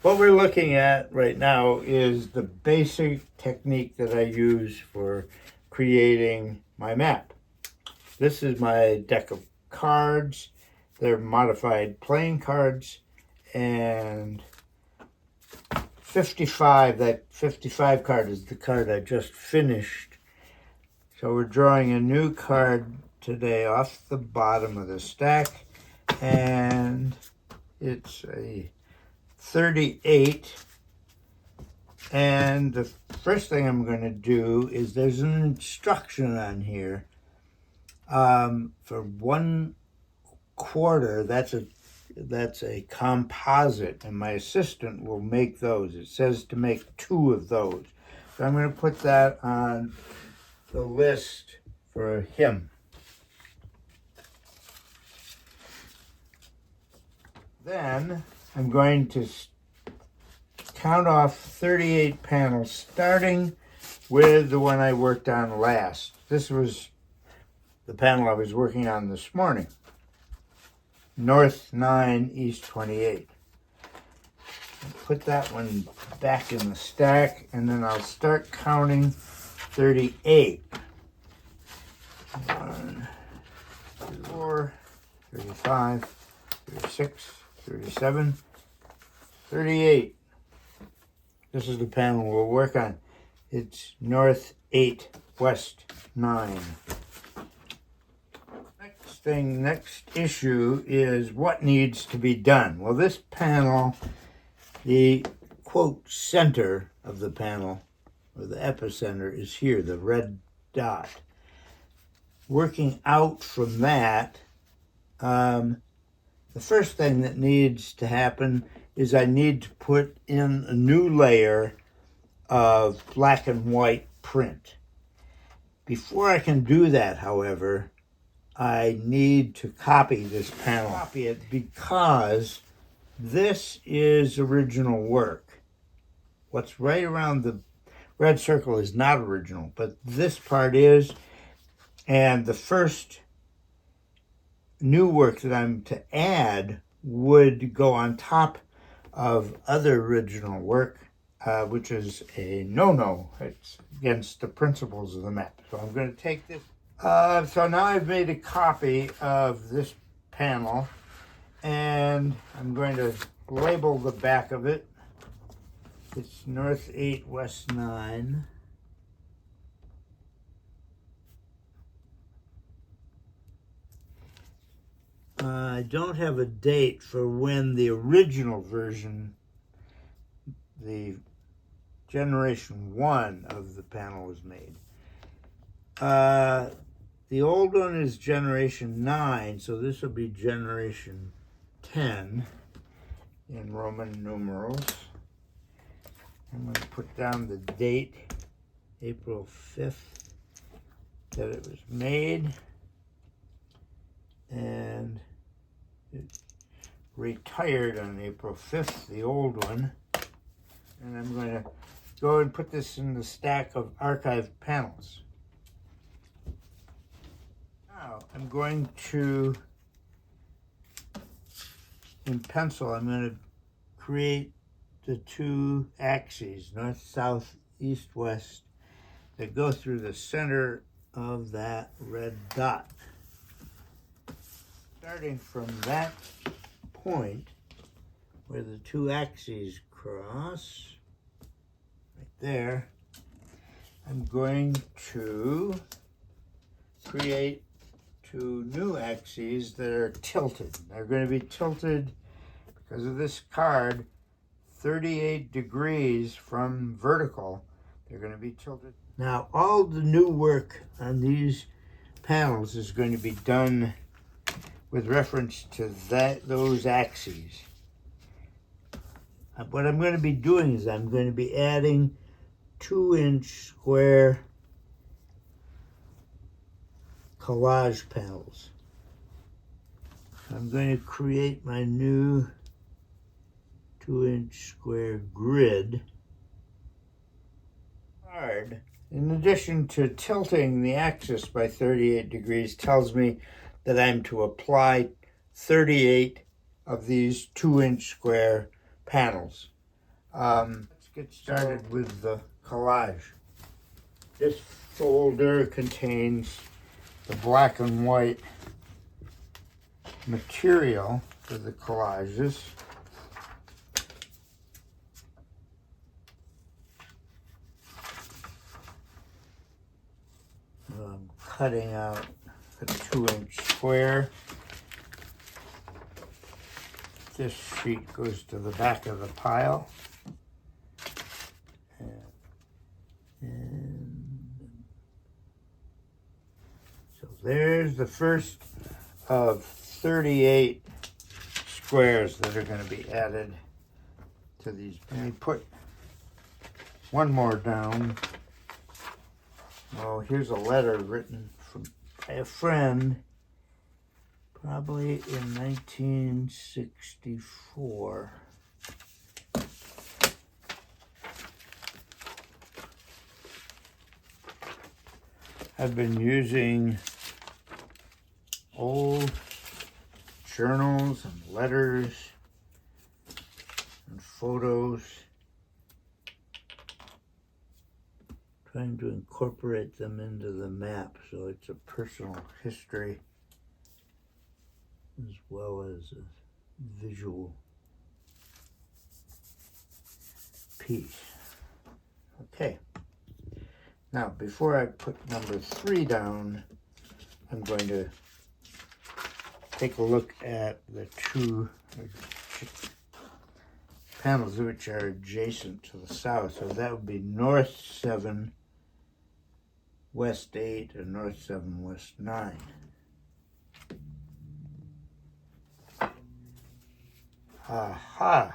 What we're looking at right now is the basic technique that I use for creating my map. This is my deck of cards. They're modified playing cards, and 55, that 55 card is the card I just finished. So we're drawing a new card today off the bottom of the stack, and it's a 38. And the first thing I'm going to do is there's an instruction on here for 1/4. That's a composite, and my assistant will make those. It says to make 2 of those, so I'm going to put that on the list for him. Then I'm going to count off 38 panels, starting with the one I worked on last. This was the panel I was working on this morning. North 9, East 28. Put that one back in the stack, and then I'll start counting 38. 1, 4, 35, 36, 37, 38. This is the panel we'll work on. It's North 8, West 9. Next issue is what needs to be done. Well, this panel, the quote center of the panel, or the epicenter, is here, the red dot. Working out from that, the first thing that needs to happen is I need to put in a new layer of black and white print. Before I can do that, however, I need to copy this panel. Copy it because this is original work. What's right around the red circle is not original, but this part is, and the first new work that I'm to add would go on top of other original work, which is a no-no. It's against the principles of the map. So I'm going to take this. So now I've made a copy of this panel, and I'm going to label the back of it. It's North 8, West 9. I don't have a date for when the original version, the generation 1 of the panel, was made. The old one is generation 9, so this will be generation 10 in Roman numerals. I'm going to put down the date, April 5th, that it was made, and it retired on April 5th, the old one. And I'm going to go and put this in the stack of archived panels. Now I'm going to, in pencil, I'm going to create the 2 axes, north, south, east, west, that go through the center of that red dot. Starting from that point where the 2 axes cross, right there, I'm going to create 2 new axes that are tilted. They're going to be tilted because of this card 38 degrees from vertical. They're going to be tilted. Now, all the new work on these panels is going to be done with reference to those axes. What I'm going to be doing is I'm going to be adding 2-inch square collage panels. I'm going to create my new 2-inch square grid. In addition to tilting the axis by 38 degrees, tells me that I'm to apply 38 of these 2-inch square panels. Let's get started with the collage. This folder contains the black and white material for the collages. I'm cutting out a 2-inch square. This sheet goes to the back of the pile. And so there's the first of 38 squares that are going to be added to these. And we put one more down. Oh, here's a letter written by a friend, probably in 1964. I've been using old journals and letters and photos, trying to incorporate them into the map so it's a personal history as well as a visual piece. Okay. Now, before I put number 3 down, I'm going to take a look at the 2 panels which are adjacent to the south. So that would be north 7, west 8, and north 7, west 9. Aha!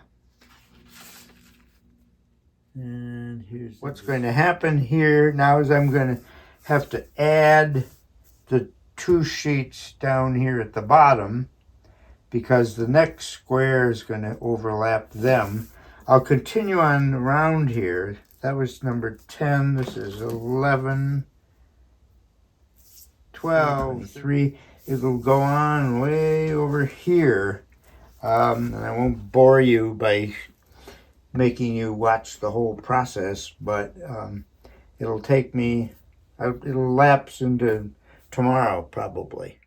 And here's what's going to happen here now is I'm going to have to add the 2 sheets down here at the bottom because the next square is going to overlap them. I'll continue on around here. That was number 10. This is 11, 12, 3. It'll go on way over here. And I won't bore you by making you watch the whole process, but it'll take me, it'll lapse into tomorrow probably.